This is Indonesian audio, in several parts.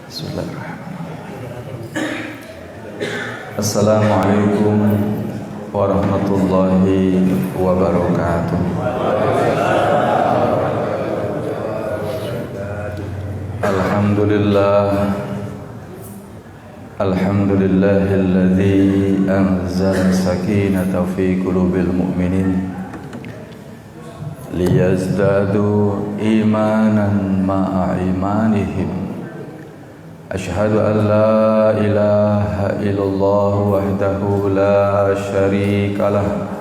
Bismillahirrahmanirrahim. Assalamualaikum warahmatullahi wabarakatuh. Alhamdulillahilladzi anzala sakinata fi qulubil mu'minin liyazdadu imanan ma'a imanihim. Ashhadu an la ilaha illallah wahdahu la syarika lah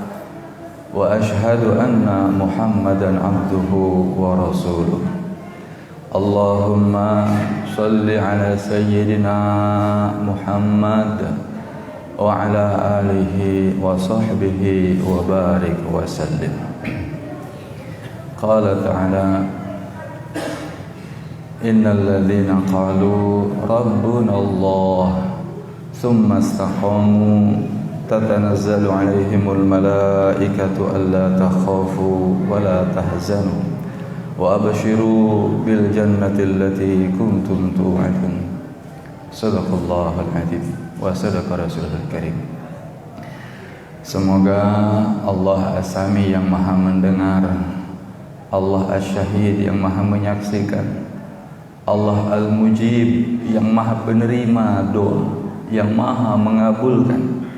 wa ashhadu anna Muhammadan abduhu wa rasuluh. Allahumma salli ala sayyidina Muhammad wa ala alihi wa sahbihi wa barik wa sallim. Qala ta'ala innal ladzina qalu rabbuna Allah thumma istaqamu tatanazzalu alaihimul malaikatu alla takhafu wa la tahzanu wa abshiru bil jannati allati kuntum tu'adun. Sadaqallahul adzim wa sadaqa rasulul karim. Semoga Allah As-Sami yang maha mendengar, Allah As-Syahid yang maha menyaksikan, Allah Al-Mujib yang maha penerima doa, yang maha mengabulkan,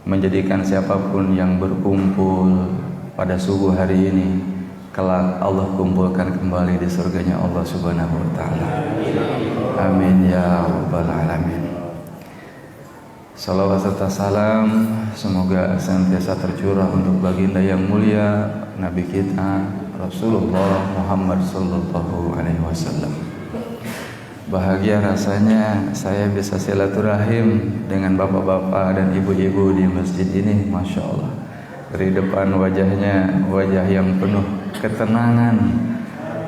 menjadikan siapapun yang berkumpul pada subuh hari ini kelak Allah kumpulkan kembali di surganya Allah Subhanahu wa taala. Amin ya rabbal alamin. Salawat serta salam semoga senantiasa tercurah untuk baginda yang mulia Nabi kita Rasulullah Muhammad sallallahu alaihi wasallam. Bahagia rasanya saya bisa silaturahim dengan bapak-bapak dan ibu-ibu di masjid ini, Masya Allah. Dari depan wajahnya wajah yang penuh ketenangan,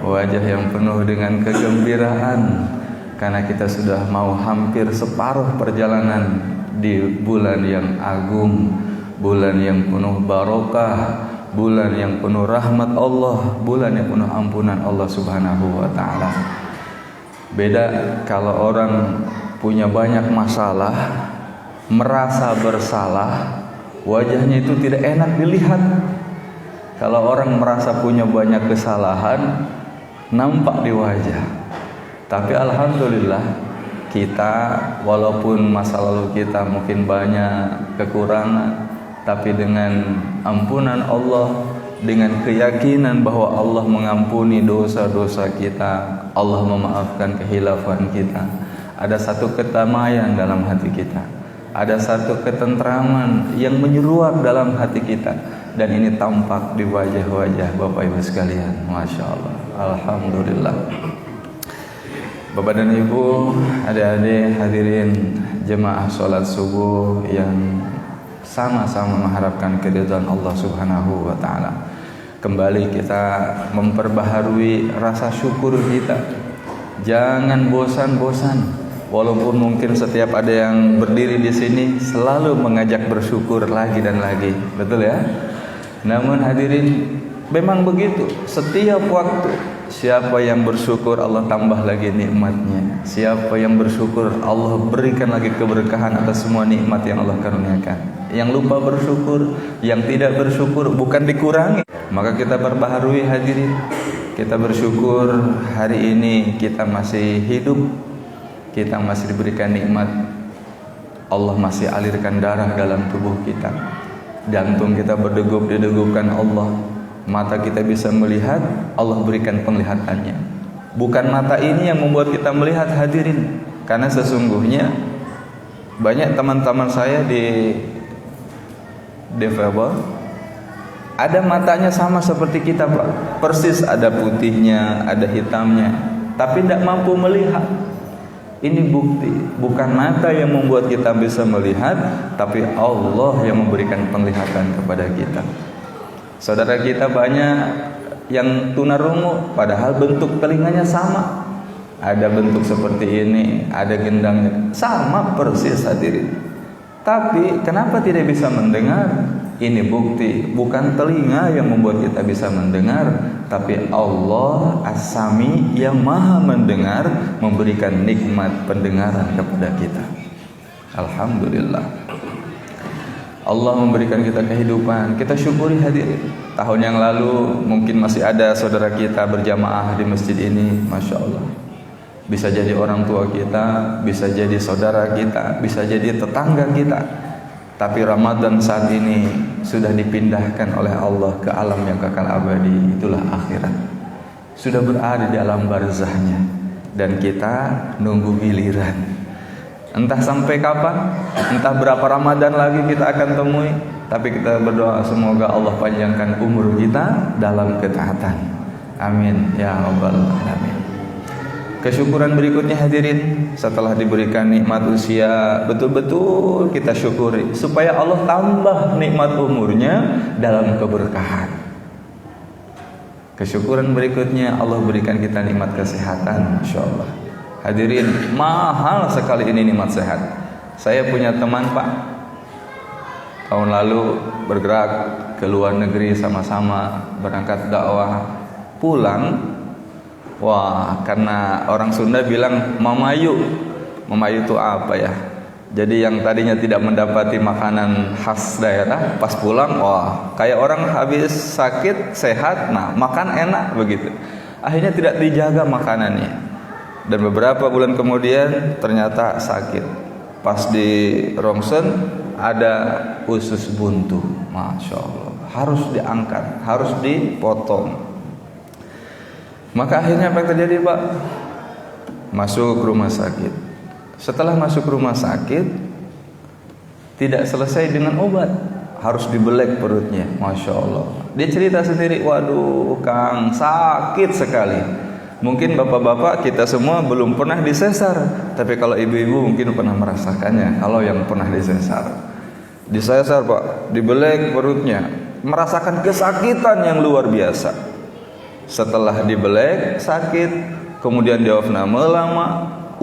wajah yang penuh dengan kegembiraan, karena kita sudah mau hampir separuh perjalanan di bulan yang agung, bulan yang penuh barokah, bulan yang penuh rahmat Allah, bulan yang penuh ampunan Allah Subhanahu wa taala. Beda kalau orang punya banyak masalah, merasa bersalah, wajahnya itu tidak enak dilihat. Kalau orang merasa punya banyak kesalahan, nampak di wajah. Tapi alhamdulillah kita, walaupun masa lalu kita mungkin banyak kekurangan, tapi dengan ampunan Allah, dengan keyakinan bahwa Allah mengampuni dosa-dosa kita, Allah memaafkan kehilafan kita, ada satu kedamaian dalam hati kita, ada satu ketentraman yang menyeruak dalam hati kita, dan ini tampak di wajah-wajah Bapak Ibu sekalian. Masya Allah, alhamdulillah. Bapak dan Ibu, adik-adik hadirin jemaah sholat subuh yang sama-sama mengharapkan keridhaan Allah Subhanahu wa taala. Kembali kita memperbaharui rasa syukur kita. Jangan bosan-bosan. Walaupun mungkin setiap ada yang berdiri di sini selalu mengajak bersyukur lagi dan lagi. Betul ya? Namun hadirin, memang begitu. Setiap waktu siapa yang bersyukur Allah tambah lagi nikmatnya. Siapa yang bersyukur Allah berikan lagi keberkahan atas semua nikmat yang Allah karuniakan. Yang lupa bersyukur, yang tidak bersyukur bukan dikurangi. Maka kita perbaharui hadirin. Kita bersyukur hari ini kita masih hidup, kita masih diberikan nikmat. Allah masih alirkan darah dalam tubuh kita. Jantung kita berdegup didegupkan Allah. Mata kita bisa melihat, Allah berikan penglihatannya. Bukan mata ini yang membuat kita melihat hadirin. Karena sesungguhnya banyak teman-teman saya di Developer ada matanya sama seperti kita, Pak. Persis, ada putihnya, ada hitamnya, tapi tidak mampu melihat. Ini bukti, bukan mata yang membuat kita bisa melihat, tapi Allah yang memberikan penglihatan kepada kita. Saudara kita banyak yang tunarungu, padahal bentuk telinganya sama. Ada bentuk seperti ini, ada gendangnya, sama persis hadirin. Tapi kenapa tidak bisa mendengar? Ini bukti, bukan telinga yang membuat kita bisa mendengar, tapi Allah As-Sami yang maha mendengar, memberikan nikmat pendengaran kepada kita. Alhamdulillah. Allah memberikan kita kehidupan, kita syukuri hadirin. Tahun yang lalu mungkin masih ada saudara kita berjamaah di masjid ini, Masya Allah. Bisa jadi orang tua kita, bisa jadi saudara kita, bisa jadi tetangga kita. Tapi Ramadan saat ini sudah dipindahkan oleh Allah ke alam yang kekal abadi, itulah akhirat. Sudah berada di alam barzahnya, dan kita nunggu giliran. Entah sampai kapan, entah berapa Ramadan lagi kita akan temui, tapi kita berdoa semoga Allah panjangkan umur kita dalam ketaatan. Amin ya rabbal alamin. Kesyukuran berikutnya hadirin, setelah diberikan nikmat usia, betul-betul kita syukuri supaya Allah tambah nikmat umurnya dalam keberkahan. Kesyukuran berikutnya, Allah berikan kita nikmat kesehatan, Masya Allah. Hadirin, mahal sekali ini nikmat sehat. Saya punya teman Pak, tahun lalu bergerak ke luar negeri sama-sama berangkat dakwah, pulang, wah, karena orang Sunda bilang mamayu. Mamayu itu apa ya? Jadi yang tadinya tidak mendapati makanan khas daerah, pas pulang, wah, kayak orang habis sakit, sehat, nah makan enak begitu. Akhirnya tidak dijaga makanannya. Dan beberapa bulan kemudian ternyata sakit. Pas di rongsen ada usus buntu, Masya Allah, harus diangkat, harus dipotong. Maka akhirnya apa yang terjadi Pak? Masuk rumah sakit. Setelah masuk rumah sakit, tidak selesai dengan obat, harus dibelek perutnya, Masya Allah. Dia cerita sendiri, waduh Kang, sakit sekali. Mungkin bapak-bapak kita semua belum pernah disesar, tapi kalau ibu-ibu mungkin pernah merasakannya. Kalau yang pernah disesar Pak, dibelek perutnya, merasakan kesakitan yang luar biasa. Setelah dibelek sakit, kemudian diopname lama,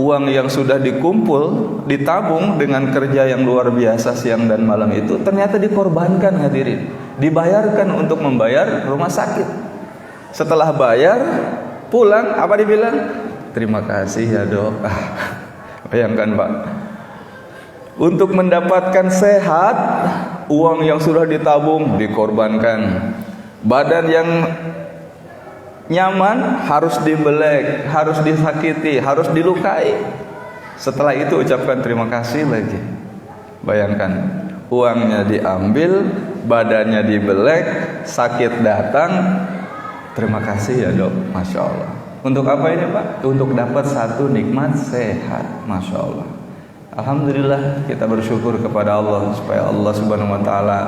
uang yang sudah dikumpul, ditabung dengan kerja yang luar biasa siang dan malam itu ternyata dikorbankan hadirin, dibayarkan untuk membayar rumah sakit. Setelah bayar, pulang, apa dibilang? Terima kasih ya dok. Bayangkan Pak, untuk mendapatkan sehat, uang yang sudah ditabung dikorbankan. Badan yang nyaman harus dibelek, harus disakiti, harus dilukai. Setelah itu ucapkan terima kasih lagi. Bayangkan, uangnya diambil, badannya dibelek, sakit datang. Terima kasih ya dok, Masya Allah. Untuk apa ini Pak? Untuk dapat satu nikmat sehat, Masya Allah. Alhamdulillah, kita bersyukur kepada Allah supaya Allah Subhanahu Wa Taala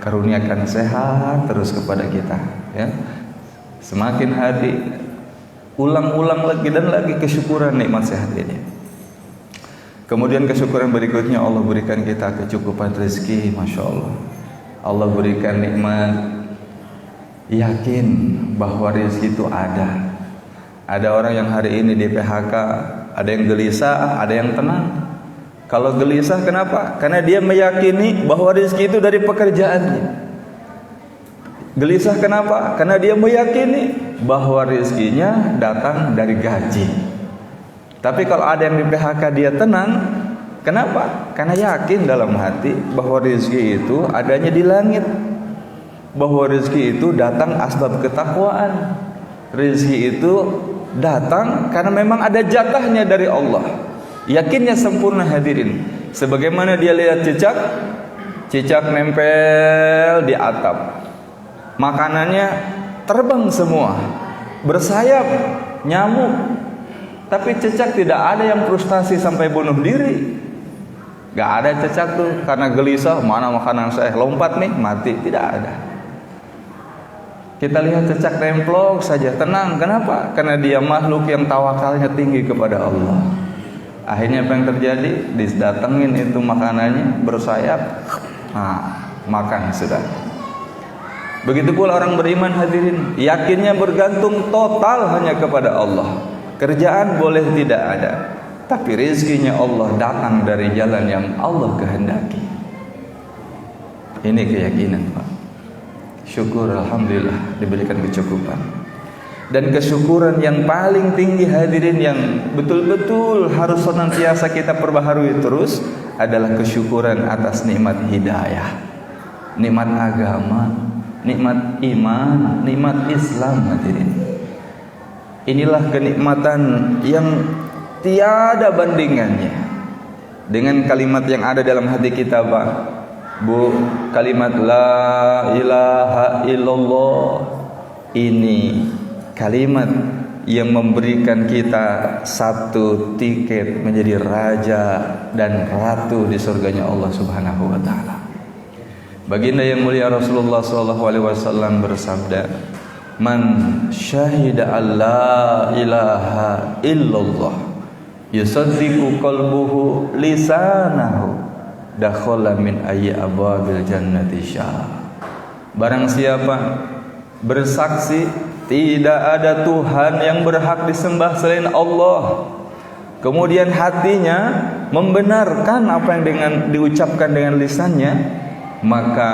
karuniakan sehat terus kepada kita. Ya, semakin hari, ulang-ulang lagi dan lagi kesyukuran nikmat sehat ini. Kemudian kesyukuran berikutnya, Allah berikan kita kecukupan rezeki, Masya Allah. Allah berikan nikmat yakin bahwa rezeki itu ada. Ada orang yang hari ini di PHK, ada yang gelisah, ada yang tenang. Kalau gelisah kenapa? Karena dia meyakini bahwa rezeki itu dari pekerjaannya. Gelisah kenapa? Karena dia meyakini bahwa rezekinya datang dari gaji. Tapi kalau ada yang di PHK dia tenang, kenapa? Karena yakin dalam hati bahwa rezeki itu adanya di langit. Bahwa rezeki itu datang asbab ketakwaan. Rezeki itu datang karena memang ada jatahnya dari Allah. Yakinnya sempurna hadirin. Sebagaimana dia lihat cicak nempel di atap. Makanannya terbang semua, bersayap, nyamuk. Tapi cicak tidak ada yang frustasi sampai bunuh diri. Gak ada cicak tuh karena gelisah, mana makanan saya, lompat nih, mati. Tidak ada. Kita lihat cicak nemplok saja, tenang. Kenapa? Karena dia makhluk yang tawakalnya tinggi kepada Allah. Akhirnya apa yang terjadi? Didatengin itu makanannya, bersayap, makan sudah. Begitu pula orang beriman hadirin, yakinnya bergantung total hanya kepada Allah. Kerjaan boleh tidak ada, tapi rezekinya Allah datang dari jalan yang Allah kehendaki. Ini keyakinan Pak. Syukur alhamdulillah diberikan kecukupan. Dan kesyukuran yang paling tinggi hadirin, yang betul-betul harus senantiasa kita perbaharui terus, adalah kesyukuran atas nikmat hidayah, nikmat agama, nikmat iman, nikmat Islam hadirin. Inilah kenikmatan yang tiada bandingannya dengan kalimat yang ada dalam hati kita, Pak, Bu, kalimat la ilaha illallah. Ini kalimat yang memberikan kita satu tiket menjadi raja dan ratu di surganya Allah Subhanahu wa taala. Baginda yang mulia Rasulullah SAW bersabda, "Man syahida an la ilaha illallah yusaddiqu qalbuhu lisanahu dakhala min ayyi abwabil jannati syaa." Barang siapa bersaksi tidak ada Tuhan yang berhak disembah selain Allah, kemudian hatinya membenarkan apa yang diucapkan dengan lisannya, maka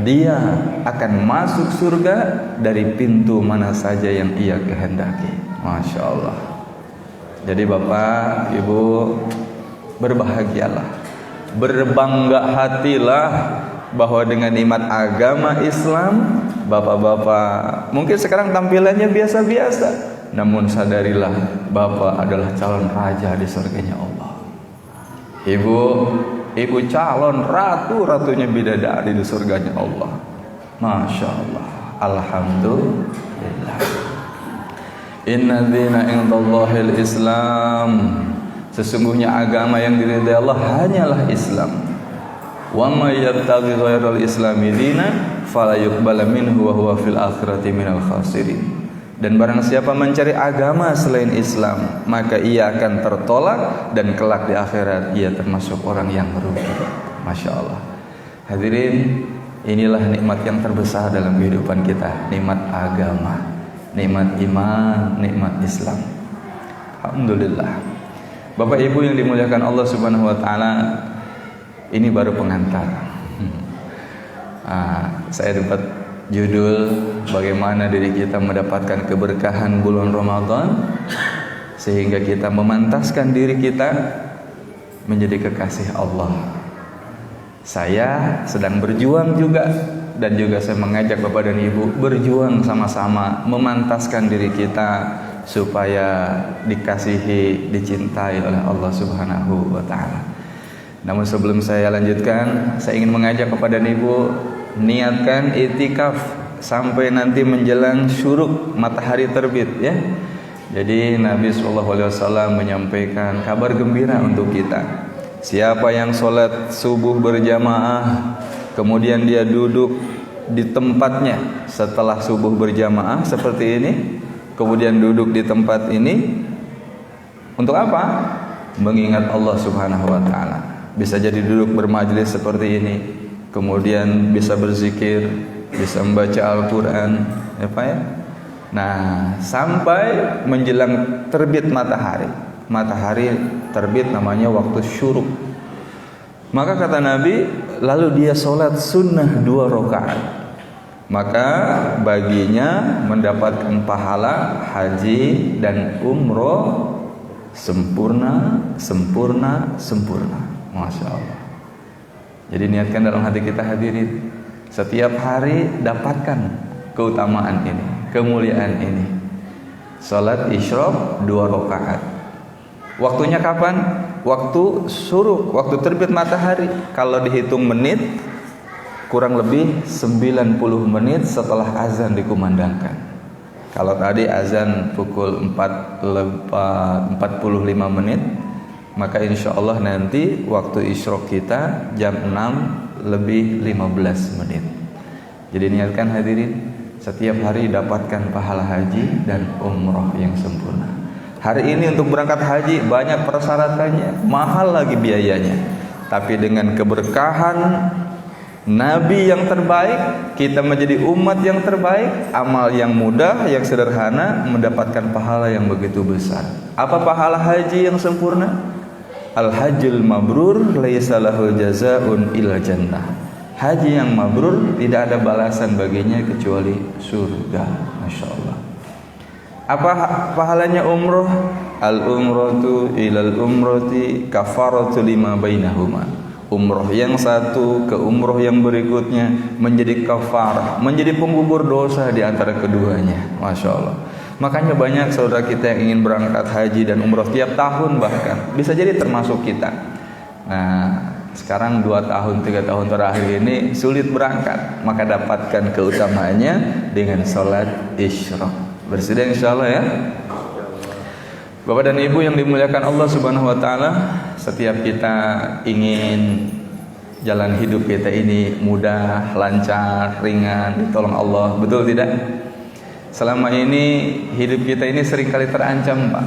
dia akan masuk surga dari pintu mana saja yang ia kehendaki. Masya Allah. Jadi Bapak, Ibu, berbahagialah, berbangga hatilah bahwa dengan nikmat agama Islam, bapak-bapak mungkin sekarang tampilannya biasa-biasa, namun sadarilah bapak adalah calon raja di surganya Allah. Ibu calon ratu-ratunya bidadari di surganya Allah. Masya Allah. Alhamdulillah. Inna dina indallahil Islam. Sesungguhnya agama yang diridai Allah hanyalah Islam. Wa may yabtaghi ghairal islami dinan fala yuqbala minhu wa huwa fil akhirati minal khasirin. Dan barang siapa mencari agama selain Islam, maka ia akan tertolak dan kelak di akhirat ia termasuk orang yang merugi. Masya Allah. Hadirin, inilah nikmat yang terbesar dalam kehidupan kita, nikmat agama, nikmat iman, nikmat Islam. Alhamdulillah. Bapak Ibu yang dimuliakan Allah Subhanahu wa taala, ini baru pengantar. Saya dapat judul bagaimana diri kita mendapatkan keberkahan bulan Ramadan sehingga kita memantaskan diri kita menjadi kekasih Allah. Saya sedang berjuang juga, dan juga saya mengajak Bapak dan Ibu berjuang sama-sama memantaskan diri kita supaya dikasihi, dicintai oleh Allah Subhanahu wa taala. Namun sebelum saya lanjutkan, saya ingin mengajak kepada Ibu, niatkan itikaf sampai nanti menjelang syuruk matahari terbit, ya. Jadi Nabi SAW menyampaikan kabar gembira untuk kita. Siapa yang sholat subuh berjamaah, kemudian dia duduk di tempatnya setelah subuh berjamaah seperti ini, kemudian duduk di tempat ini untuk apa? Mengingat Allah Subhanahu wa taala. Bisa jadi duduk bermajlis seperti ini, kemudian bisa berzikir, bisa membaca Al-Quran, ya Pak ya. Nah, sampai menjelang terbit matahari. Matahari terbit namanya waktu syuruk. Maka kata Nabi, lalu dia sholat sunnah 2 rakaat. Maka baginya mendapatkan pahala haji dan umroh sempurna. Masya Allah. Jadi niatkan dalam hati kita hadirin, setiap hari dapatkan keutamaan ini, kemuliaan ini. Salat isyraq 2 rakaat. Waktunya kapan? Waktu syuruk, waktu terbit matahari. Kalau dihitung menit, kurang lebih 90 menit setelah azan dikumandangkan. Kalau tadi azan pukul 4:45 menit, maka insya Allah nanti waktu isyraq kita jam 6:15 menit. Jadi niatkan hadirin, setiap hari dapatkan pahala haji dan umroh yang sempurna. Hari ini untuk berangkat haji banyak persyaratannya, mahal lagi biayanya. Tapi dengan keberkahan Nabi yang terbaik, kita menjadi umat yang terbaik, amal yang mudah, yang sederhana, mendapatkan pahala yang begitu besar. Apa pahala haji yang sempurna? Al-hajjul mabrur laisa lahu jazaa'un illa jannah. Haji yang mabrur tidak ada balasan baginya kecuali surga. Masya Allah. Apa pahalanya umroh? Al umratu ilal umrati kafaratu lima bainahuma. Umroh yang satu ke umroh yang berikutnya menjadi kafarah, menjadi penggugur dosa di antara keduanya. Masya Allah. Makanya banyak saudara kita yang ingin berangkat haji dan umroh tiap tahun, bahkan bisa jadi termasuk kita. Nah, sekarang 2 tahun 3 tahun terakhir ini sulit berangkat, maka dapatkan keutamaannya dengan sholat isyraq. Bersedia insyaallah ya. Bapak dan Ibu yang dimuliakan Allah Subhanahu wa taala, setiap kita ingin jalan hidup kita ini mudah, lancar, ringan, ditolong Allah, betul tidak? Selama ini hidup kita ini seringkali terancam, Pak.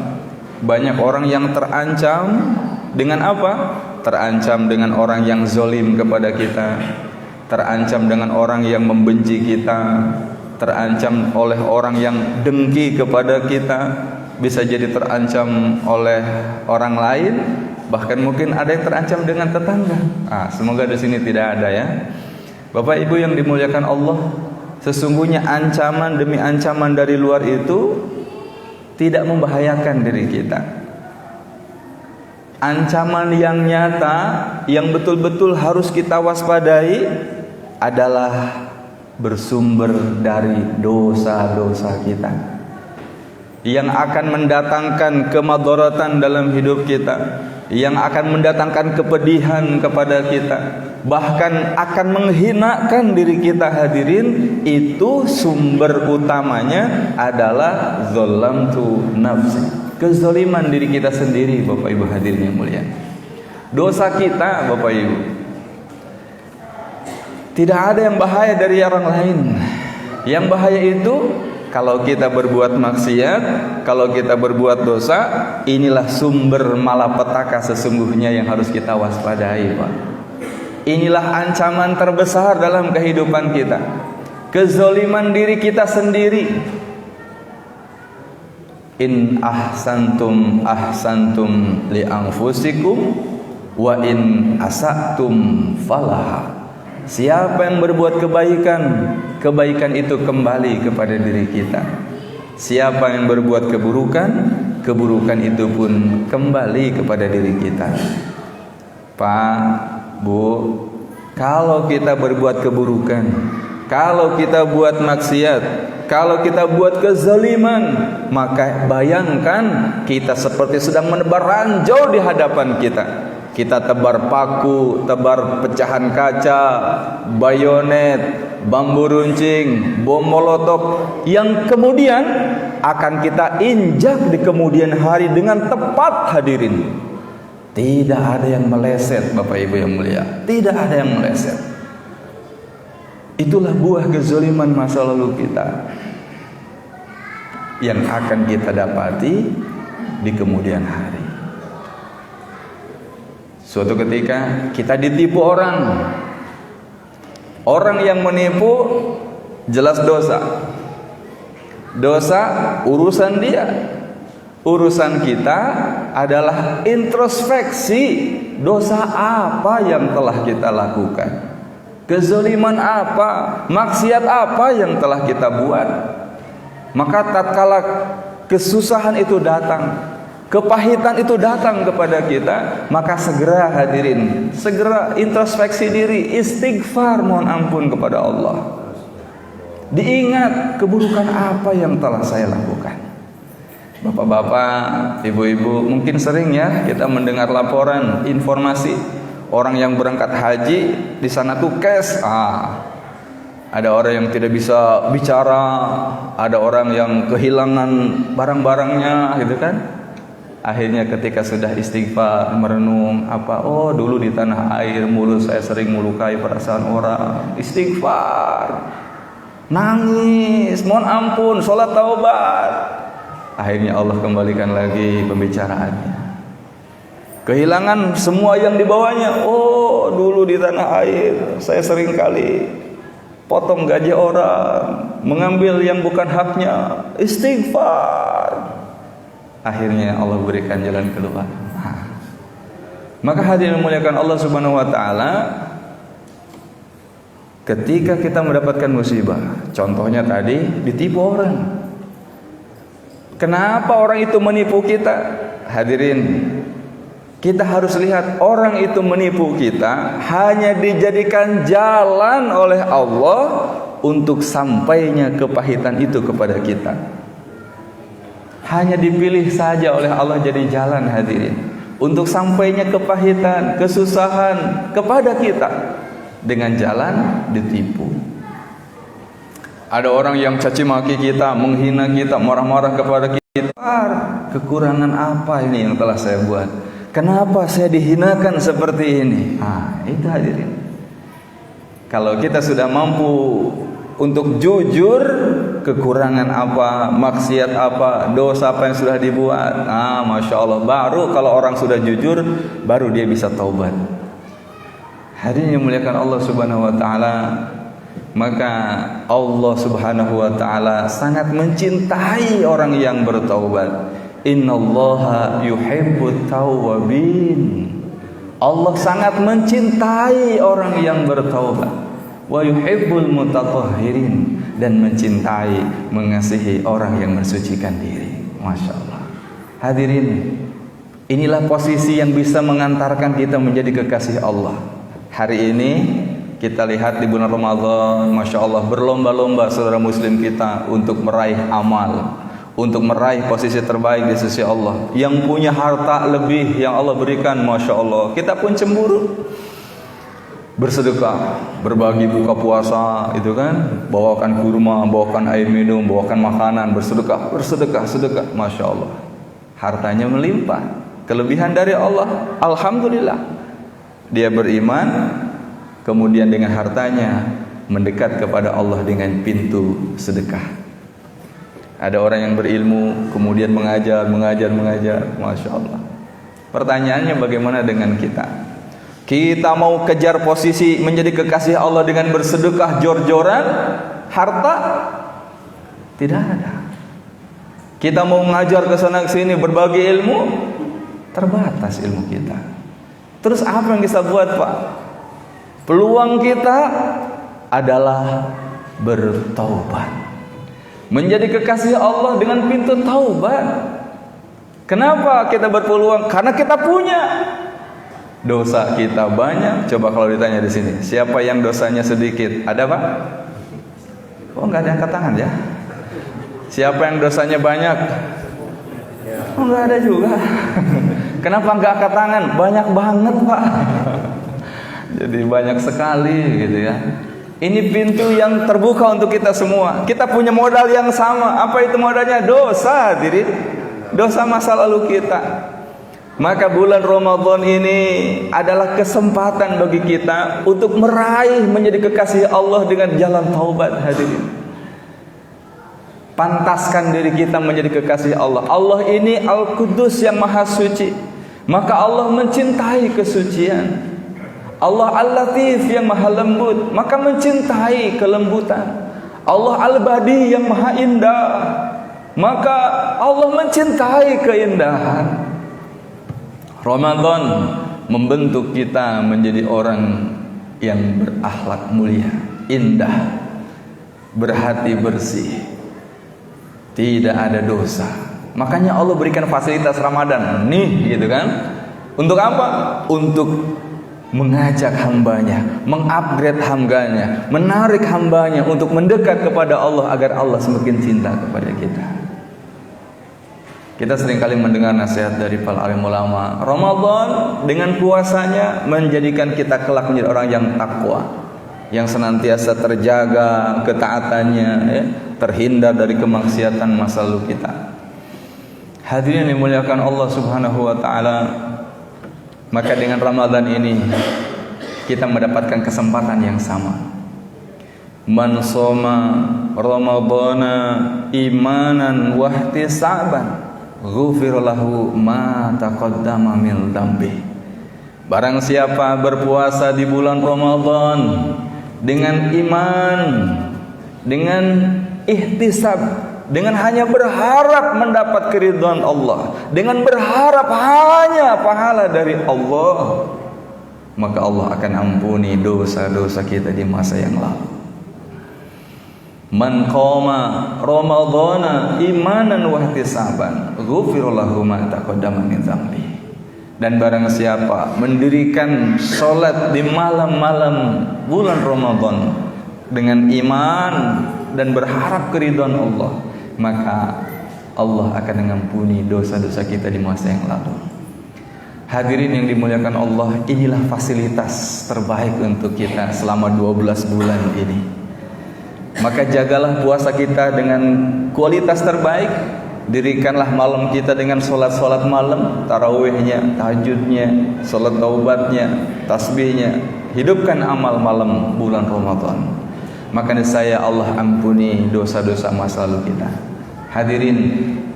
Banyak orang yang terancam dengan apa? Terancam dengan orang yang zalim kepada kita, terancam dengan orang yang membenci kita, terancam oleh orang yang dengki kepada kita, bisa jadi terancam oleh orang lain, bahkan mungkin ada yang terancam dengan tetangga. Semoga di sini tidak ada ya. Bapak Ibu yang dimuliakan Allah, sesungguhnya ancaman demi ancaman dari luar itu tidak membahayakan diri kita. Ancaman yang nyata, yang betul-betul harus kita waspadai adalah bersumber dari dosa-dosa kita yang akan mendatangkan kemadaratan dalam hidup kita, yang akan mendatangkan kepedihan kepada kita, bahkan akan menghinakan diri kita. Hadirin, itu sumber utamanya adalah zalamtu nafsi, kezaliman diri kita sendiri. Bapak Ibu hadirin yang mulia, dosa kita Bapak Ibu tidak ada yang bahaya dari orang lain. Yang bahaya itu kalau kita berbuat maksiat, kalau kita berbuat dosa. Inilah sumber malapetaka sesungguhnya yang harus kita waspadai, Pak. Inilah ancaman terbesar dalam kehidupan kita, kezaliman diri kita sendiri. In ahsantum ahsantum li anfusikum wa in asatum falaha. Siapa yang berbuat kebaikan, kebaikan itu kembali kepada diri kita. Siapa yang berbuat keburukan, keburukan itu pun kembali kepada diri kita. Pak, Bu, kalau kita berbuat keburukan, kalau kita buat maksiat, kalau kita buat kezaliman, maka bayangkan kita seperti sedang menebar ranjau di hadapan kita. Kita tebar paku, tebar pecahan kaca, bayonet, bambu runcing, bom molotov, yang kemudian akan kita injak di kemudian hari dengan tepat. Hadirin, tidak ada yang meleset, Bapak Ibu yang mulia, tidak ada yang meleset. Itulah buah kezaliman masa lalu kita yang akan kita dapati di kemudian hari. Suatu ketika kita ditipu orang. Orang yang menipu jelas dosa. Dosa urusan dia. Urusan kita adalah introspeksi. Dosa apa yang telah kita lakukan? Kezaliman apa? Maksiat apa yang telah kita buat? Maka tatkala kesusahan itu datang, kepahitan itu datang kepada kita, maka segera hadirin, segera introspeksi diri, istighfar, mohon ampun kepada Allah. Diingat keburukan apa yang telah saya lakukan. Bapak-bapak, ibu-ibu, mungkin sering ya kita mendengar laporan, informasi orang yang berangkat haji di sana tuh cash. Ada orang yang tidak bisa bicara, ada orang yang kehilangan barang-barangnya, gitu kan? Akhirnya ketika sudah istighfar, merenung, dulu di tanah air mulut saya sering melukai perasaan orang. Istighfar, nangis, mohon ampun, sholat taubat. Akhirnya Allah kembalikan lagi pembicaraannya. Kehilangan semua yang dibawanya. Dulu di tanah air saya sering kali potong gaji orang, mengambil yang bukan haknya. Istighfar. Akhirnya Allah berikan jalan keluar. Maka hadirin memuliakan Allah Subhanahu wa taala, ketika kita mendapatkan musibah, contohnya tadi ditipu orang. Kenapa orang itu menipu kita? Hadirin, kita harus lihat orang itu menipu kita hanya dijadikan jalan oleh Allah untuk sampainya kepahitan itu kepada kita. Hanya dipilih saja oleh Allah jadi jalan, hadirin, untuk sampainya kepahitan, kesusahan kepada kita dengan jalan ditipu. Ada orang yang caci maki kita, menghina kita, marah-marah kepada kita. Kekurangan apa ini yang telah saya buat? Kenapa saya dihinakan seperti ini? Itu hadirin. Kalau kita sudah mampu untuk jujur, kekurangan apa, maksiat apa, dosa apa yang sudah dibuat, Masya Allah, baru kalau orang sudah jujur, baru dia bisa taubat. Hadirin yang muliakan Allah Subhanahu wa Ta'ala, maka Allah Subhanahu wa Ta'ala sangat mencintai orang yang bertaubat. Innallaha yuhibbut tawwabin. Allah sangat mencintai orang yang bertaubat. Wa yuhibbul mutatahhirin, dan mencintai, mengasihi orang yang mensucikan diri. Masya Allah. Hadirin, inilah posisi yang bisa mengantarkan kita menjadi kekasih Allah. Hari ini kita lihat di bulan Ramadan, Masya Allah, berlomba-lomba saudara muslim kita untuk meraih amal, untuk meraih posisi terbaik di sisi Allah. Yang punya harta lebih yang Allah berikan, Masya Allah, kita pun cemburu. Bersedekah, berbagi buka puasa, itu kan, bawakan kurma, bawakan air minum, bawakan makanan, bersedekah, sedekah, Masya Allah, hartanya melimpah, kelebihan dari Allah. Alhamdulillah, dia beriman, kemudian dengan hartanya mendekat kepada Allah dengan pintu sedekah. Ada orang yang berilmu, kemudian mengajar, Masya Allah. Pertanyaannya, bagaimana dengan kita? Kita mau kejar posisi menjadi kekasih Allah dengan bersedekah jor-joran harta? Tidak ada. Kita mau mengajar ke sana ke sini, berbagi ilmu, terbatas ilmu kita. Terus apa yang kita buat, Pak? Peluang kita adalah bertaubat, menjadi kekasih Allah dengan pintu taubat. Kenapa kita berpeluang? Karena kita punya. Dosa kita banyak. Coba kalau ditanya di sini, siapa yang dosanya sedikit? Ada, Pak? Oh, nggak ada yang angkat tangan ya? Siapa yang dosanya banyak? Oh, nggak ada juga. Kenapa nggak angkat tangan? Banyak banget, Pak. Jadi banyak sekali gitu ya. Ini pintu yang terbuka untuk kita semua. Kita punya modal yang sama. Apa itu modalnya? Dosa, diri. Dosa masa lalu kita. Maka bulan Ramadan ini adalah kesempatan bagi kita untuk meraih menjadi kekasih Allah dengan jalan taubat, hadirin. Pantaskan diri kita menjadi kekasih Allah. Allah ini Al-Qudus yang maha suci. Maka Allah mencintai kesucian. Allah Al-Latif yang maha lembut, maka mencintai kelembutan. Allah Al-Badi yang maha indah, maka Allah mencintai keindahan. Ramadan membentuk kita menjadi orang yang berakhlak mulia, indah, berhati bersih, tidak ada dosa. Makanya Allah berikan fasilitas Ramadan nih, gitu kan? Untuk apa? Untuk mengajak hambanya, mengupgrade hambanya, menarik hambanya untuk mendekat kepada Allah agar Allah semakin cinta kepada kita. Kita seringkali mendengar nasihat dari para alim ulama, Ramadan dengan puasanya menjadikan kita kelak menjadi orang yang takwa, yang senantiasa terjaga ketaatannya, ya, terhindar dari kemaksiatan masa lalu kita. Hadirin yang dimuliakan Allah Subhanahu wa Ta'ala, maka dengan Ramadan ini kita mendapatkan kesempatan yang sama. Man shoma Ramadana imanan wa ihtisaban ghufir lahu ma taqaddama min dambi. Barang siapa berpuasa di bulan Ramadan dengan iman, dengan ihtisab, dengan hanya berharap mendapat keridhaan Allah, dengan berharap hanya pahala dari Allah, maka Allah akan ampuni dosa-dosa kita di masa yang lalu. Man qama ramadhana imanan wa ihtisaban ghufira lahu ma taqaddama min dzambi. Dan barang siapa mendirikan salat di malam-malam bulan Ramadan dengan iman dan berharap keridhaan Allah, maka Allah akan mengampuni dosa-dosa kita di masa yang lalu. Hadirin yang dimuliakan Allah, inilah fasilitas terbaik untuk kita selama 12 bulan ini. Maka jagalah puasa kita dengan kualitas terbaik. Dirikanlah malam kita dengan solat-solat malam, tarawihnya, tahajudnya, solat taubatnya, tasbihnya. Hidupkan amal malam bulan Ramadan. Maka niscaya Allah ampuni dosa-dosa masa lalu kita. Hadirin,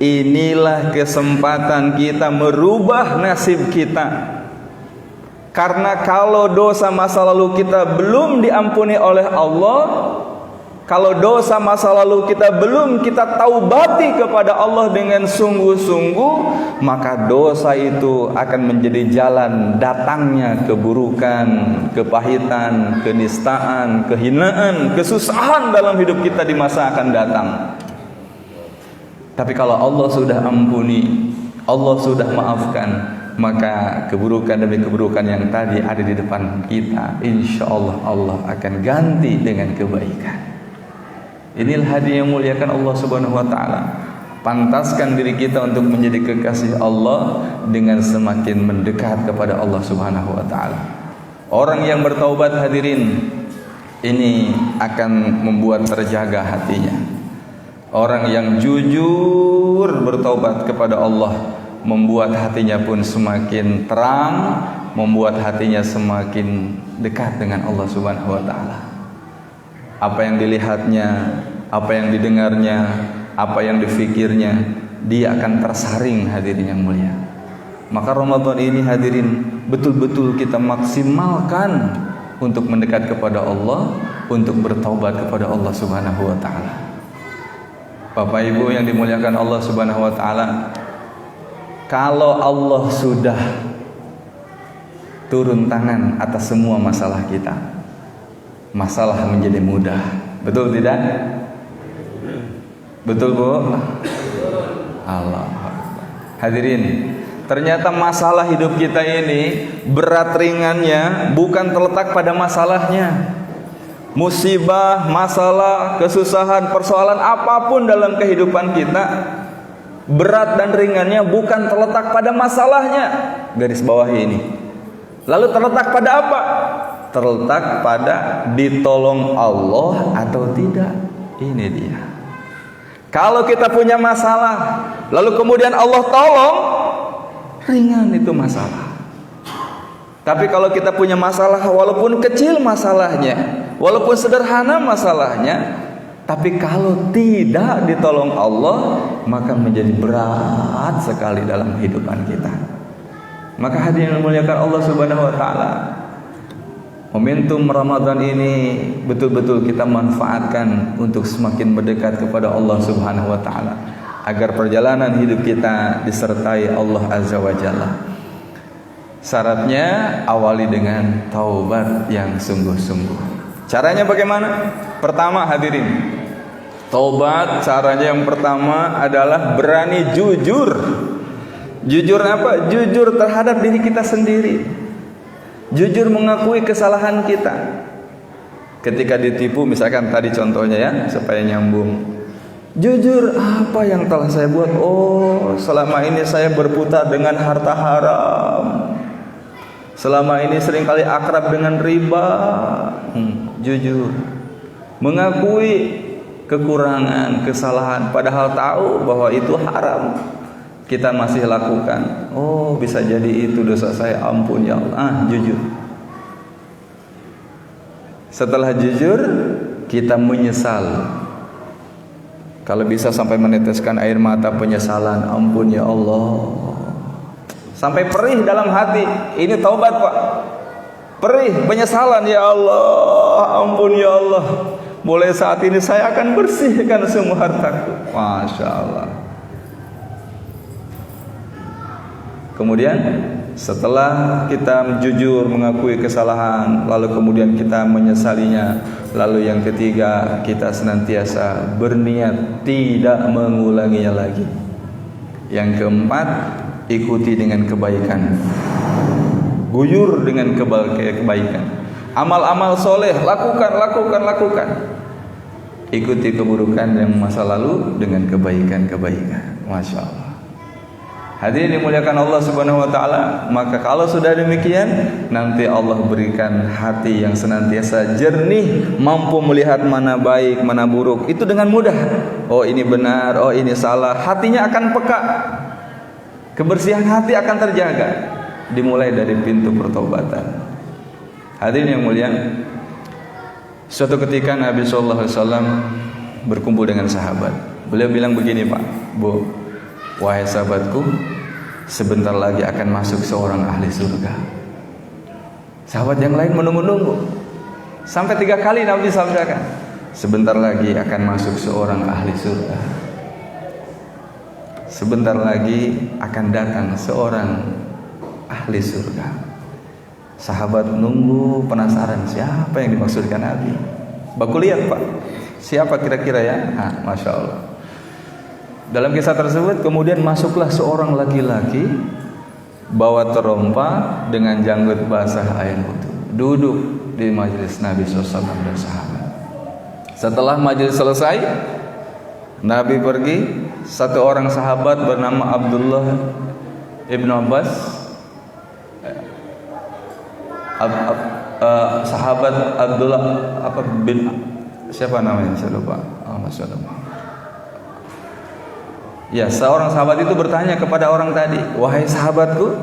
inilah kesempatan kita merubah nasib kita. Karena kalau dosa masa lalu kita belum diampuni oleh Allah, kalau dosa masa lalu kita belum kita taubati kepada Allah dengan sungguh-sungguh, maka dosa itu akan menjadi jalan datangnya keburukan, kepahitan, kenistaan, kehinaan, kesusahan dalam hidup kita di masa akan datang. Tapi kalau Allah sudah ampuni, Allah sudah maafkan, maka keburukan demi keburukan yang tadi ada di depan kita, insya Allah Allah akan ganti dengan kebaikan. Inilah hadiah yang muliakan Allah Subhanahu wa taala. Pantaskan diri kita untuk menjadi kekasih Allah dengan semakin mendekat kepada Allah Subhanahu wa taala. Orang yang bertaubat, hadirin, ini akan membuat terjaga hatinya. Orang yang jujur bertaubat kepada Allah membuat hatinya pun semakin terang, membuat hatinya semakin dekat dengan Allah Subhanahu wa taala. Apa yang dilihatnya, apa yang didengarnya, apa yang difikirnya, dia akan tersaring, hadirin yang mulia. Maka Ramadan ini, hadirin, betul-betul kita maksimalkan untuk mendekat kepada Allah, untuk bertaubat kepada Allah Subhanahu wa taala. Bapak Ibu yang dimuliakan Allah Subhanahu wa taala, kalau Allah sudah turun tangan atas semua masalah kita, masalah menjadi mudah. Betul tidak? Betul, Bu? Allah. Hadirin, ternyata masalah hidup kita ini berat ringannya bukan terletak pada masalahnya. Musibah, masalah, kesusahan, persoalan apapun dalam kehidupan kita, berat dan ringannya bukan terletak pada masalahnya. Garis bawah ini. Lalu terletak pada apa? Terletak pada ditolong Allah atau tidak. Ini dia. Kalau kita punya masalah, lalu kemudian Allah tolong, ringan itu masalah. Tapi kalau kita punya masalah, walaupun kecil masalahnya, walaupun sederhana masalahnya, tapi kalau tidak ditolong Allah, maka menjadi berat sekali dalam kehidupan kita. Maka hadirin yang dimuliakan Allah Subhanahu wa taala, momentum Ramadan ini betul-betul kita manfaatkan untuk semakin mendekat kepada Allah Subhanahu wa taala, agar perjalanan hidup kita disertai Allah Azza wa Jalla. Syaratnya awali dengan taubat yang sungguh-sungguh. Caranya bagaimana? Pertama, hadirin, taubat caranya yang pertama adalah berani jujur. Jujur apa? Jujur terhadap diri kita sendiri. Jujur mengakui kesalahan kita. Ketika ditipu, misalkan tadi contohnya ya, supaya nyambung. Jujur, apa yang telah saya buat? Oh, selama ini saya berputar dengan harta haram. Selama ini seringkali akrab dengan riba. Jujur mengakui kekurangan, kesalahan, padahal tahu bahwa itu haram, kita masih lakukan. Oh, bisa jadi itu dosa saya, ampun ya Allah. Jujur. Setelah jujur, kita menyesal. Kalau bisa sampai meneteskan air mata penyesalan, ampun ya Allah, sampai perih dalam hati. Ini taubat, Pak. Perih, penyesalan, ya Allah, ampun ya Allah, mulai saat ini saya akan bersihkan semua hartaku. Masya Allah. Kemudian setelah kita jujur mengakui kesalahan, lalu kemudian kita menyesalinya, Lalu yang ketiga, kita senantiasa berniat tidak mengulanginya lagi. Yang keempat, ikuti dengan kebaikan, guyur dengan kebaikan. Amal-amal soleh lakukan. Ikuti keburukan yang masa lalu dengan kebaikan. Masya Allah. Hadirin dimuliakan Allah Subhanahu wa taala, maka kalau sudah demikian, nanti Allah berikan hati yang senantiasa jernih, mampu melihat mana baik, mana buruk. Itu dengan mudah. Oh, ini benar, oh ini salah. Hatinya akan peka. Kebersihan hati akan terjaga. Dimulai dari pintu pertobatan. Hadirin yang mulia, suatu ketika Nabi sallallahu alaihi wasallam berkumpul dengan sahabat. Beliau bilang begini, Pak, Bu, wahai sahabatku, sebentar lagi akan masuk seorang ahli surga. Sahabat yang lain menunggu-nunggu. Sampai 3 kali Nabi sabdakan, sebentar lagi akan masuk seorang ahli surga. Sebentar lagi akan datang seorang ahli surga. Sahabat nunggu penasaran, siapa yang dimaksudkan Nabi. Baku lihat, Pak, siapa kira-kira ya? Masya Allah. Dalam kisah tersebut kemudian masuklah seorang laki-laki bawa terompa dengan janggut basah air wudhu, duduk di majelis Nabi SAW dan sahabat. Setelah majelis selesai, Nabi pergi. Satu orang sahabat bernama Abdullah ibn Abbas, sahabat Abdullah bin siapa namanya, saya lupa. Masya Allah. Ya, seorang sahabat itu bertanya kepada orang tadi, wahai sahabatku,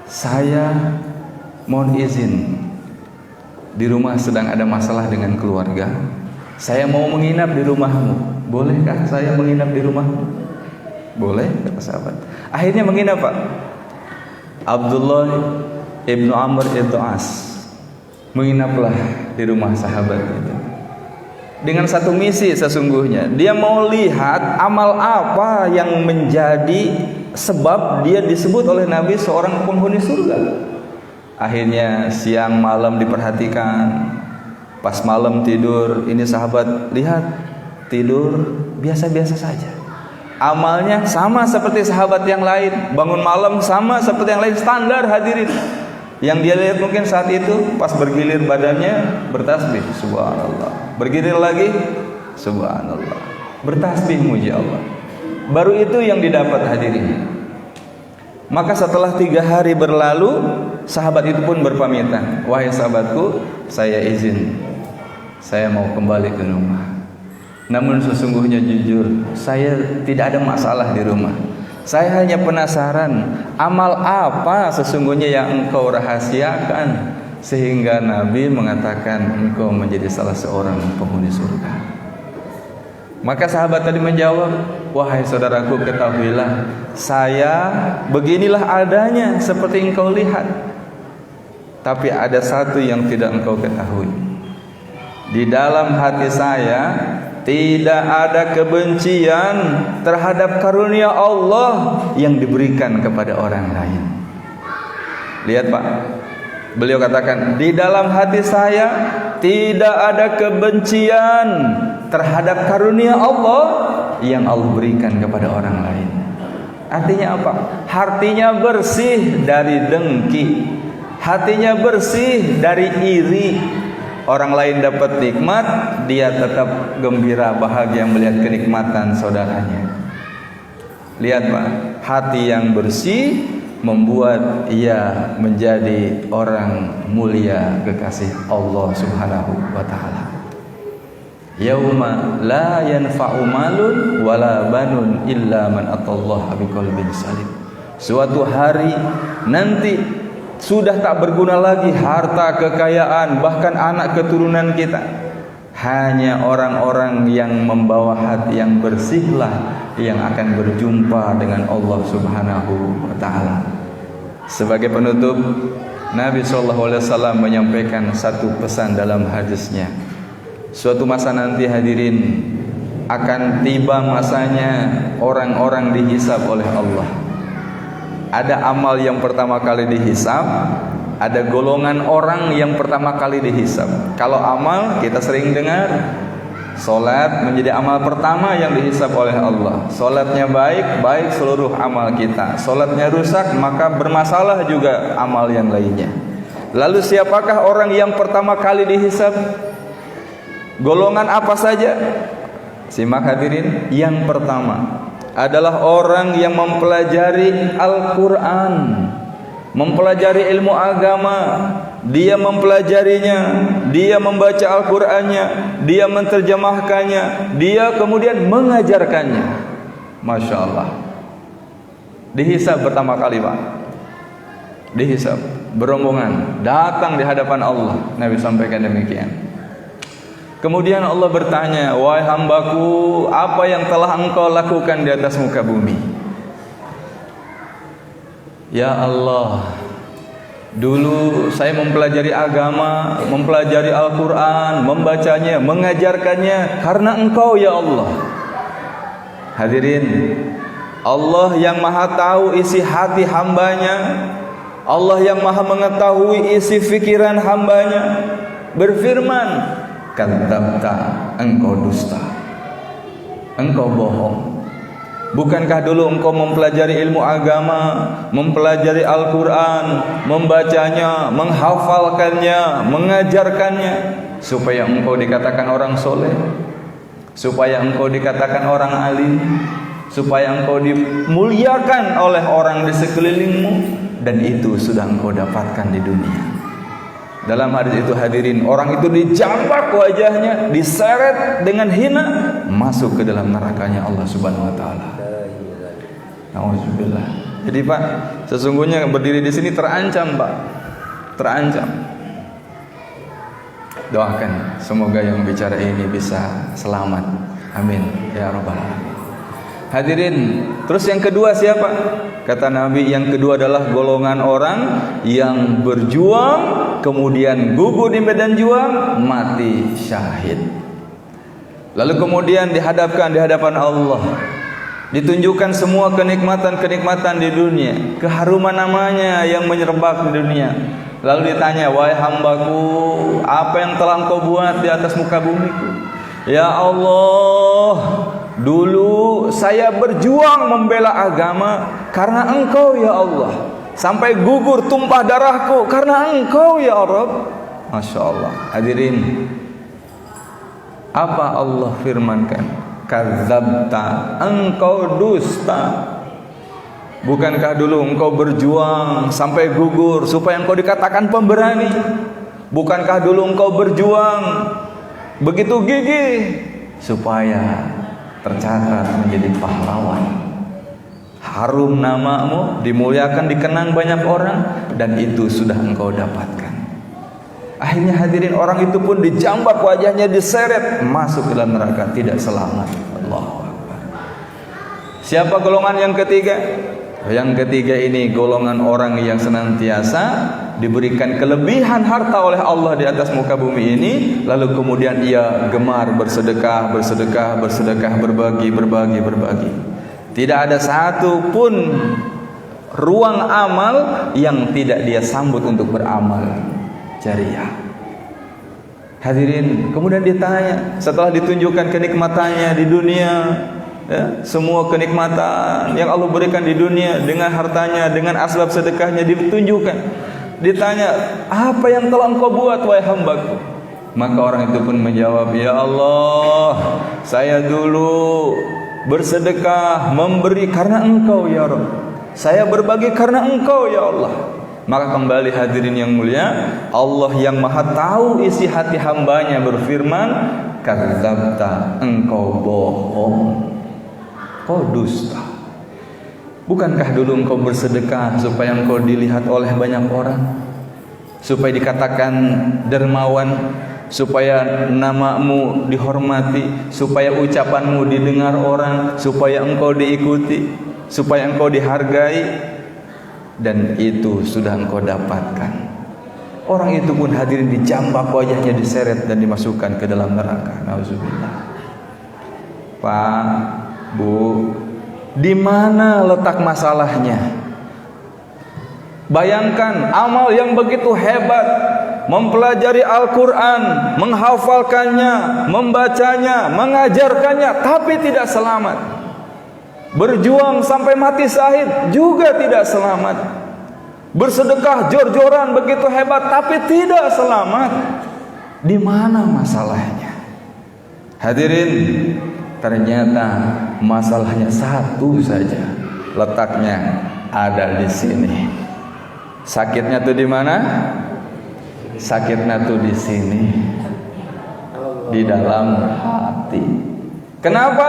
saya mohon izin, di rumah sedang ada masalah dengan keluarga. Saya mau menginap di rumahmu. Bolehkah saya menginap di rumahmu? Boleh, kata sahabat. Akhirnya menginap, Pak. Abdullah ibnu Amr ibnu As menginaplah di rumah sahabat itu. Dengan satu misi sesungguhnya, dia mau lihat amal apa yang menjadi sebab dia disebut oleh Nabi seorang penghuni surga. Akhirnya siang malam diperhatikan. Pas malam tidur, ini sahabat lihat tidur biasa-biasa saja. Amalnya sama seperti sahabat yang lain, bangun malam sama seperti yang lain, standar hadirin. Yang dia lihat mungkin saat itu pas bergilir badannya bertasbih, subhanallah. Bergilir lagi, subhanallah. Bertasbih muji Allah. Baru itu yang didapat hadirin. Maka setelah 3 hari berlalu, sahabat itu pun berpamitan, wahai sahabatku, saya izin, saya mau kembali ke rumah. Namun sesungguhnya jujur, saya tidak ada masalah di rumah. Saya hanya penasaran, amal apa sesungguhnya yang engkau rahasiakan sehingga Nabi mengatakan engkau menjadi salah seorang penghuni surga. Maka sahabat tadi menjawab, wahai saudaraku, ketahuilah, saya beginilah adanya seperti engkau lihat. Tapi ada satu yang tidak engkau ketahui. Di dalam hati saya tidak ada kebencian terhadap karunia Allah yang diberikan kepada orang lain. Lihat, Pak, beliau katakan, di dalam hati saya tidak ada kebencian terhadap karunia Allah yang Allah berikan kepada orang lain. Artinya apa? Hatinya bersih dari dengki, hatinya bersih dari iri. Orang lain dapat nikmat, dia tetap gembira, bahagia melihat kenikmatan saudaranya. Lihat, Pak, hati yang bersih membuat ia menjadi orang mulia, kekasih Allah Subhanahu wa taala. Yauma la yanfa'u malun wala banun illa man atallaha biqalbin salim. Suatu hari nanti sudah tak berguna lagi harta, kekayaan, bahkan anak keturunan kita. Hanya orang-orang yang membawa hati yang bersihlah yang akan berjumpa dengan Allah Subhanahu wa taala. Sebagai penutup, Nabi SAW menyampaikan satu pesan dalam hadisnya. Suatu masa nanti hadirin akan tiba masanya orang-orang dihisab oleh Allah. Ada amal yang pertama kali dihisab, Ada golongan orang yang pertama kali dihisab. Kalau amal kita sering dengar, salat menjadi amal pertama yang dihisab oleh Allah. Salatnya baik, baik seluruh amal kita. Salatnya rusak, maka bermasalah juga amal yang lainnya. Lalu siapakah orang yang pertama kali dihisab? Golongan apa saja? Simak hadirin, yang pertama adalah orang yang mempelajari Al-Quran, mempelajari ilmu agama. Dia mempelajarinya, dia membaca Al-Qurannya, dia menerjemahkannya, dia kemudian mengajarkannya. Masya Allah. Dihisab pertama kali, Pak. Dihisab, berombongan, datang di hadapan Allah. Nabi sampaikan demikian. Kemudian Allah bertanya, wahai hambaku, apa yang telah engkau lakukan di atas muka bumi? Ya Allah, dulu saya mempelajari agama, mempelajari Al-Quran, membacanya, mengajarkannya karena engkau ya Allah. Hadirin, Allah yang maha tahu isi hati hambanya, Allah yang maha mengetahui isi fikiran hambanya, berfirman, kadzabta, engkau dusta, engkau bohong. Bukankah dulu engkau mempelajari ilmu agama, mempelajari Al-Quran, membacanya, menghafalkannya, mengajarkannya, supaya engkau dikatakan orang soleh, supaya engkau dikatakan orang alim, supaya engkau dimuliakan oleh orang di sekelilingmu, dan itu sudah engkau dapatkan di dunia. Dalam hadis itu hadirin, orang itu dijambak wajahnya, diseret dengan hina, masuk ke dalam nerakanya Allah Subhanahu wa taala. Nauzubillah. Jadi Pak, sesungguhnya berdiri di sini terancam, Pak. Terancam. Doakan semoga yang bicara ini bisa selamat. Amin ya rabbal alamin. Hadirin, terus yang kedua siapa? Kata Nabi, yang kedua adalah golongan orang yang berjuang, kemudian gugur di medan juang, mati syahid. Lalu kemudian dihadapkan di hadapan Allah, ditunjukkan semua kenikmatan-kenikmatan di dunia, keharuman namanya yang menyerbak di dunia. Lalu ditanya, wahai hambaku, apa yang telah engkau buat di atas muka bumiku? Ya Allah, dulu saya berjuang membela agama karena engkau ya Allah, sampai gugur tumpah darahku karena engkau ya Rabb. Masya Allah. Hadirin, apa Allah firmankan? Kadzabta, engkau dusta. Bukankah dulu engkau berjuang sampai gugur supaya engkau dikatakan pemberani? Bukankah dulu engkau berjuang begitu gigih supaya tercatat menjadi pahlawan? Harum namamu, dimuliakan, dikenang banyak orang, dan itu sudah engkau dapatkan. Akhirnya hadirin, orang itu pun dijambak wajahnya, diseret, masuk ke dalam neraka, tidak selamat. Allahu Akbar. Siapa golongan yang ketiga? Yang ketiga ini golongan orang yang senantiasa diberikan kelebihan harta oleh Allah di atas muka bumi ini, lalu kemudian ia gemar bersedekah, berbagi. Tidak ada satu pun ruang amal yang tidak dia sambut untuk beramal jariah. Hadirin, kemudian ditanya setelah ditunjukkan kenikmatannya di dunia, ya, semua kenikmatan yang Allah berikan di dunia dengan hartanya, dengan asbab sedekahnya ditunjukkan. Ditanya, apa yang telah engkau buat wahai hambaku? Maka orang itu pun menjawab, ya Allah, saya dulu bersedekah, memberi karena engkau ya Rabb. Saya berbagi karena engkau ya Allah. Maka kembali hadirin yang mulia, Allah yang maha tahu isi hati hambanya berfirman, kadzabta, engkau bohong, kau dusta. Bukankah dulu engkau bersedekah supaya engkau dilihat oleh banyak orang, supaya dikatakan dermawan, supaya namamu dihormati, supaya ucapanmu didengar orang, supaya engkau diikuti, supaya engkau dihargai, dan itu sudah engkau dapatkan. Orang itu pun hadirin dijambak wajahnya, diseret dan dimasukkan ke dalam neraka. Nauzubillah. Pak, Bu, di mana letak masalahnya? Bayangkan amal yang begitu hebat, mempelajari Al-Quran, menghafalkannya, membacanya, mengajarkannya, tapi tidak selamat. Berjuang sampai mati syahid juga tidak selamat. Bersedekah jor-joran begitu hebat, tapi tidak selamat. Di mana masalahnya? Hadirin, ternyata masalahnya satu saja. Letaknya ada di sini. Sakitnya tuh di mana? Sakitnya tuh di sini. Di dalam hati. Kenapa?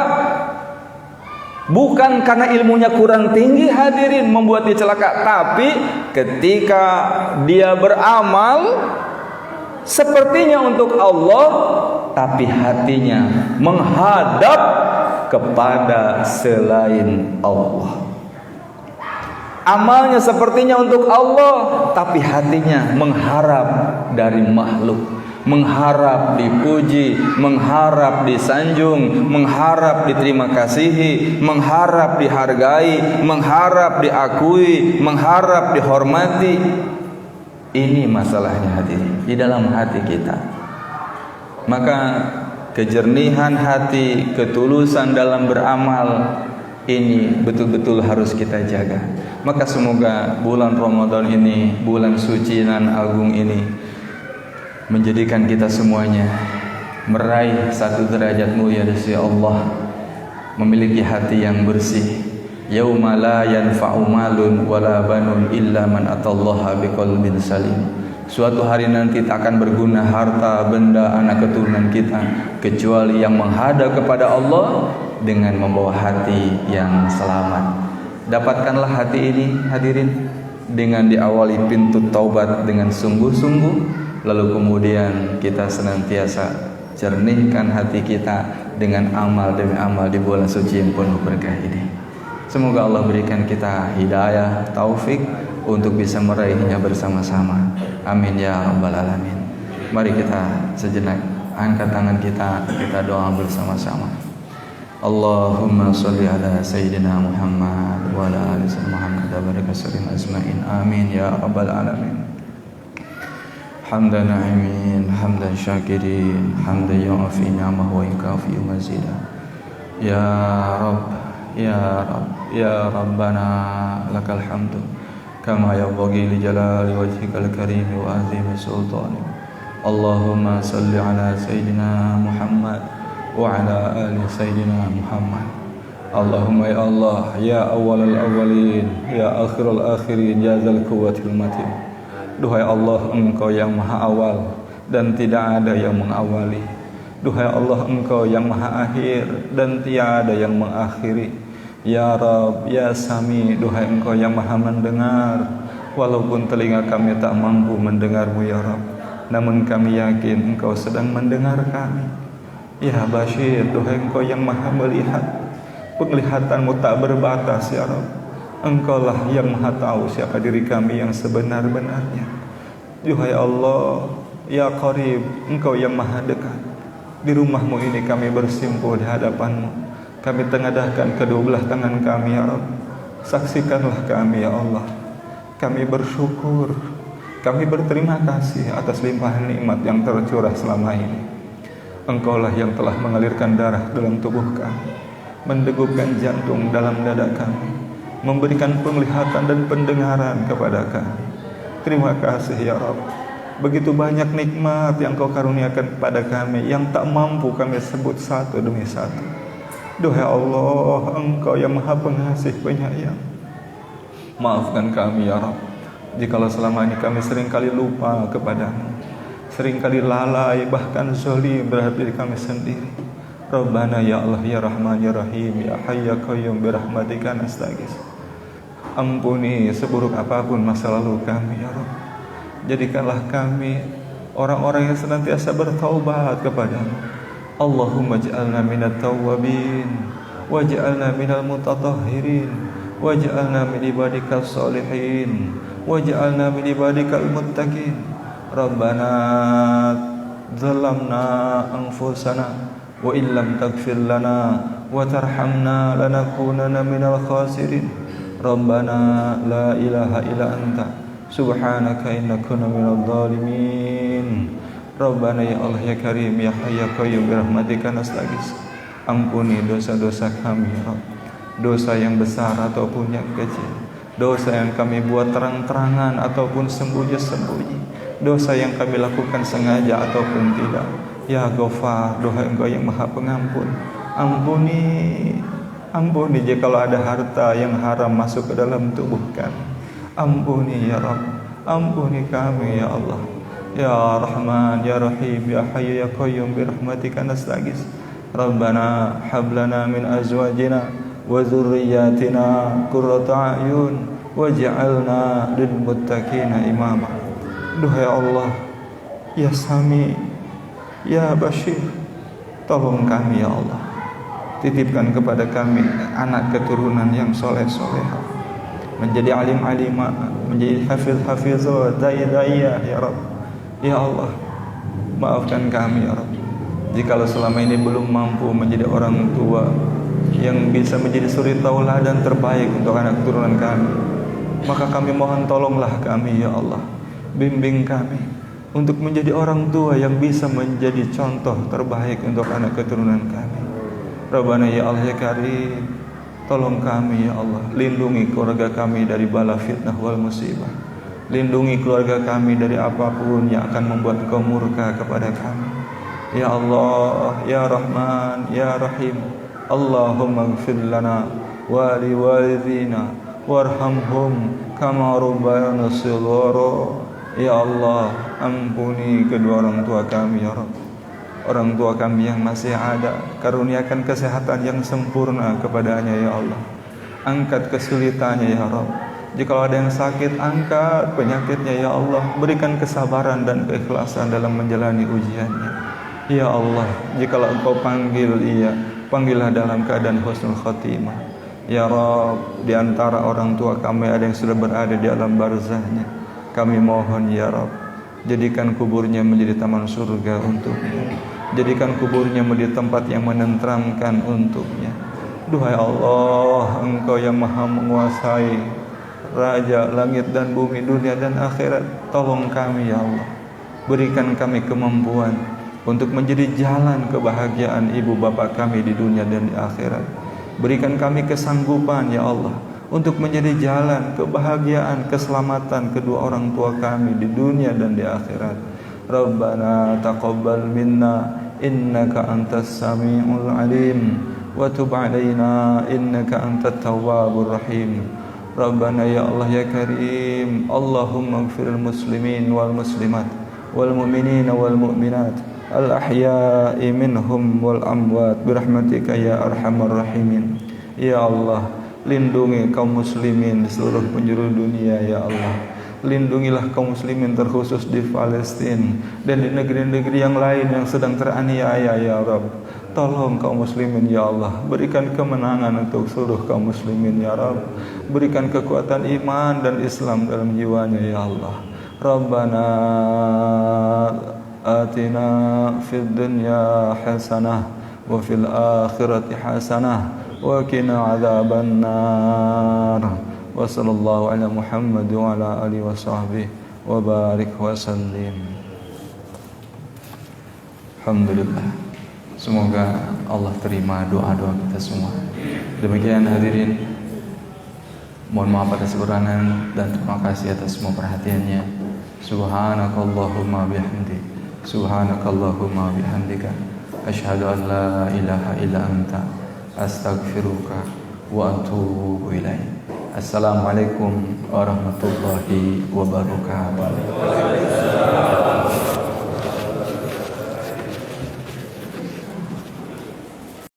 Bukan karena ilmunya kurang tinggi hadirin membuat dia celaka, tapi ketika dia beramal sepertinya untuk Allah, tapi hatinya menghadap kepada selain Allah. Amalnya sepertinya untuk Allah, tapi hatinya mengharap dari makhluk, mengharap dipuji, mengharap disanjung, mengharap diterima kasihi, mengharap dihargai, mengharap diakui, mengharap dihormati. Ini masalahnya hadirin di dalam hati kita. Maka kejernihan hati, ketulusan dalam beramal ini betul-betul harus kita jaga. Maka semoga bulan Ramadan ini, bulan suci nan agung ini, menjadikan kita semuanya meraih satu derajat mulia dari Allah, memiliki hati yang bersih. Yauma la yanfa'u malun wala banun illa man atallaha biqalbin salim. Suatu hari nanti tak akan berguna harta, benda, anak keturunan kita kecuali yang menghadap kepada Allah dengan membawa hati yang selamat. Dapatkanlah hati ini hadirin dengan diawali pintu taubat dengan sungguh-sungguh, lalu kemudian kita senantiasa jernihkan hati kita dengan amal demi amal di bulan suci yang penuh berkah ini. Semoga Allah berikan kita hidayah, taufik untuk bisa meraihnya bersama-sama. Amin ya rabbal alamin. Mari kita sejenak angkat tangan kita doa bersama-sama. Allahumma salli ala Sayyidina Muhammad wa ala ali Sayyidina Muhammad wa barik sallim ajma'in. Amin ya rabbal alamin. Hamdan na'imin, hamdan syakirin, hamdan yu'afi ni'amahu wa yukafi mazidah. Ya Rabb, ya Rabb, ya Rabbana lakal hamdu kama yanbaghi li jalali wajhikal karim wa azimi sultanik. Allahumma salli ala Sayyidina Muhammad wa ala ali Sayyidina Muhammad. Allahumma ya Allah, ya awwalal awwalin, ya akhirul akhirin, ya zal quwwatil matin. Duhai Allah, Engkau yang maha awal dan tidak ada yang mengawali. Duhai Allah, Engkau yang maha akhir dan tiada yang mengakhiri. Ya Rabb, ya Sami, duhai Engkau yang maha mendengar, walaupun telinga kami tak mampu mendengar-Mu ya Rabb, namun kami yakin Engkau sedang mendengar kami. Ya Bashir, duhai Engkau yang maha melihat, penglihatan-Mu tak berbatas ya Rabb. Engkaulah yang maha tahu siapa diri kami yang sebenar-benarnya. Duhai Allah, ya Qarib, Engkau yang maha dekat. Di rumah-Mu ini kami bersimpuh di hadapan-Mu. Kami tengadahkan kedua belah tangan kami ya Rabb. Saksikanlah kami ya Allah. Kami bersyukur, kami berterima kasih atas limpahan nikmat yang tercurah selama ini. Engkaulah yang telah mengalirkan darah dalam tubuh kami, mendegupkan jantung dalam dada kami, memberikan penglihatan dan pendengaran kepada kami. Terima kasih ya Rabb. Begitu banyak nikmat yang Kau karuniakan kepada kami yang tak mampu kami sebut satu demi satu. Duhai Allah, Engkau yang maha pengasih penyayang. Maafkan kami ya Rabb, jikalau selama ini kami seringkali lupa kepada-Mu, seringkali lalai bahkan zalim terhadap diri kami sendiri. Rabbana ya Allah ya Rahman ya Rahim ya Hayy ya Qayyum birahmatika nastaghits. Ampuni seburuk apapun masa lalu kami ya Rabb. Jadikanlah kami orang-orang yang senantiasa bertaubat kepada-Mu. Allahumma ij'alna minat tawwabin waj'alna minal mutatahhirin waj'alna min ibadikas sholihin waj'alna min ibadikal muttaqin. Rabbana zalamna anfusana wa illam taghfir lana wa tarhamna lanakunanna minal khasirin. Rabbana la ilaha illa anta Subhanaka inna kunna minadh dhalimin. Rabbana ya Allah ya Karim ya Hayy ya Qayyum birahmatika nastaghits. Ampuni dosa-dosa kami ya Rabb, dosa yang besar ataupun yang kecil, dosa yang kami buat terang-terangan ataupun sembunyi-sembunyi, dosa yang kami lakukan sengaja ataupun tidak. Ya Ghafar, doa Engkau yang Maha Pengampun. Ampuni jikalau ada harta yang haram masuk ke dalam tubuh kami. Ampuni ya Rabb, ampuni kami ya Allah. Ya Rahman, Ya Rahim, Ya Hayy, Ya Qayyum birahmatika nastaghits. Rabbana hab lana min azwajina wa dzurriyyatina qurrata a'yun waj'alna lil muttaqina imama. Duhai Allah, Ya Sami, Ya Bashir, tolong kami ya Allah. Titipkan kepada kami anak keturunan yang soleh-solehah, menjadi alim-alimah, menjadi hafiz-hafizah, dai-daiyah ya Rabb. Ya Allah, maafkan kami ya Rabb, jikalau selama ini belum mampu menjadi orang tua yang bisa menjadi suri tauladan terbaik untuk anak keturunan kami, maka kami mohon tolonglah kami ya Allah. Bimbing kami untuk menjadi orang tua yang bisa menjadi contoh terbaik untuk anak keturunan kami. Rabbana ya Allah ya Karim, tolong kami ya Allah. Lindungi keluarga kami dari bala fitnah wal musibah. Lindungi keluarga kami dari apapun yang akan membuat Engkau murka kepada kami. Ya Allah, Ya Rahman, Ya Rahim, Allahumma ighfir lana wa liwalidina warhamhum kama rabbayana shighara. Ya Allah, ampuni kedua orang tua kami ya Rabb. Orang tua kami yang masih ada, karuniakan kesehatan yang sempurna kepadanya ya Allah. Angkat kesulitannya ya Rabb. Jika ada yang sakit, angkat penyakitnya ya Allah. Berikan kesabaran dan keikhlasan dalam menjalani ujiannya ya Allah. Jika Engkau panggil, panggillah dalam keadaan husnul khatimah ya Rabb. Di antara orang tua kami ada yang sudah berada di alam barzahnya, kami mohon ya Rabb, jadikan kuburnya menjadi taman surga untuknya. Jadikan kuburnya menjadi tempat yang menenteramkan untuknya. Duhai Allah, Engkau yang Maha menguasai, Raja langit dan bumi, dunia dan akhirat, tolong kami ya Allah. Berikan kami kemampuan untuk menjadi jalan kebahagiaan ibu bapa kami di dunia dan di akhirat. Berikan kami kesanggupan ya Allah untuk menjadi jalan kebahagiaan, keselamatan kedua orang tua kami di dunia dan di akhirat. Rabbana taqabbal minna innaka antas samiul alim wa tub alaina innaka antat tawwabur rahim. Rabbana ya Allah ya Karim, Allahumma ighfiril muslimin wal muslimat wal mu'minin wal mu'minat al ahya'i minhum wal amwat birahmatika ya arhamar rahimin. Ya Allah, lindungi kaum muslimin di seluruh penjuru dunia ya Allah. Lindungilah kaum muslimin terkhusus di Palestina dan di negeri-negeri yang lain yang sedang teraniaya ya Rabb. Tolong kaum muslimin ya Allah. Berikan kemenangan untuk seluruh kaum muslimin ya Rabb. Berikan kekuatan iman dan Islam dalam jiwanya ya Allah. Rabbana atina fid dunya hasanah wa fil akhirati hasanah wa qina adzabannar. Wa sallallahu ala Muhammad wa ala alihi wa sahbihi wa barik wa sallim. Alhamdulillah. Semoga Allah terima doa-doa kita semua. Demikian hadirin, mohon maaf atas kekurangan dan terima kasih atas semua perhatiannya. Subhanakallahumma bihamdik, subhanakallahumma bihamdika, asyhadu an la ilaha illa anta, astaghfiruka wa atubu ilaik. Assalamualaikum warahmatullahi wabarakatuh.